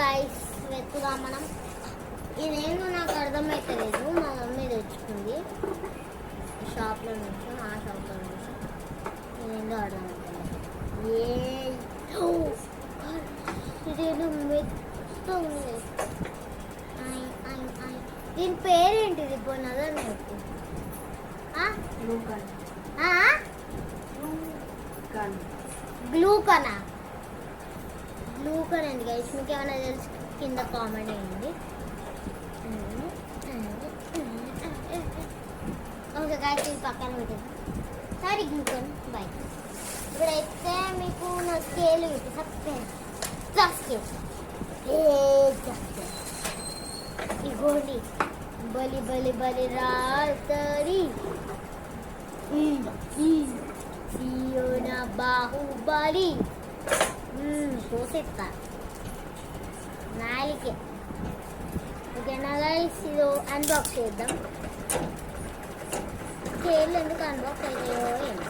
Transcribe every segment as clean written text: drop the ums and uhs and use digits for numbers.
Guys వెతుగా మనం ఇదేందో నాకు అర్థమవుతలేదు. మా మమ్మీ తెచ్చుకుంది షాప్లో నుంచి, మా షాప్లో నుంచి. ఇదేందో అర్థమవుతలేదు. ఇదేందో మెత్తుంది. దీని పేరేంటిది? పోయినదో నాకు గ్లూకనా? గ్లూకన్ అండి గైస్. మీకు ఏమైనా తెలుసు కింద కామెంట్ అయ్యింది. ఓకే గైస్, ఇది పక్కన పెట్టేది. సారీ గ్లూకన్ బై. ఇప్పుడైతే మీకు నా స్కేల్ ఇగోండి. బలి బలి బలి రాతరి సియోనా బాహుబలి పోసేస్తా నాలికే. ఓకేనా గైస్, ఇది అన్బాక్స్ చేద్దాం. స్కేల్ ఎందుకు అన్బాక్స్ అయ్యాయో ఏమో,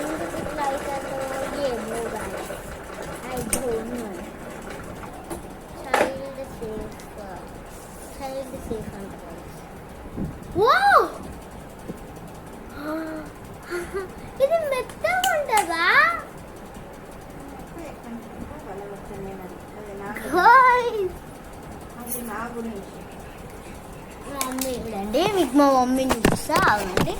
ఎందుకు ఇట్లా అవుతుందో ఏమో guys. I don't know. Child safe అంట గైస్. ఓ ఇది మెత్తగా ఉంటుందా? మమ్మీ చూడండి, మీకు మా మమ్మీని చూస్తా అవండి.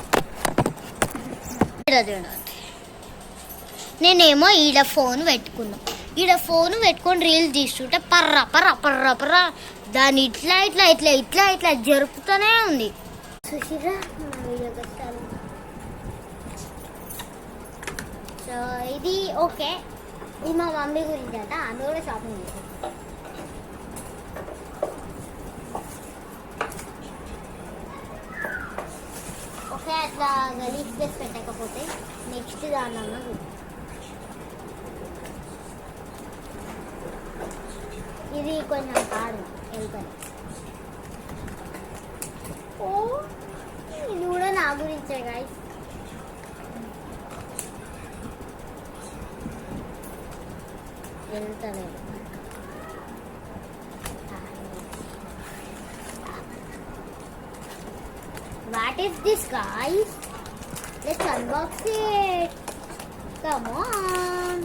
నేనేమో ఈడ ఫోన్ పెట్టుకున్నా. ఈడ ఫోన్ పెట్టుకొని రీల్స్ తీస్తుంటే పర్ర పర్ర పర్ర పర్ర దాన్ని ఇట్లా ఇట్లా ఇట్లా ఇట్లా ఇట్లా జరుపుతూనే ఉంది. చూసిరా నా వీడియో కష్టాలు. సో ఇది ఓకే. ఇది మా మమ్మీ గురించి అంట, ఆమె కూడా షాపింగ్ చేసింది. ఓకే, అట్లా గలీజ్ చేసి పెట్టకపోతే నెక్స్ట్ దాన్నన్నా ఇది కొంచెం కాదు వెళ్తాను. ఓ ఇది కూడా నా గురించే guys. వెళ్తలేదు. What is this guys? Let's unbox it. Come on.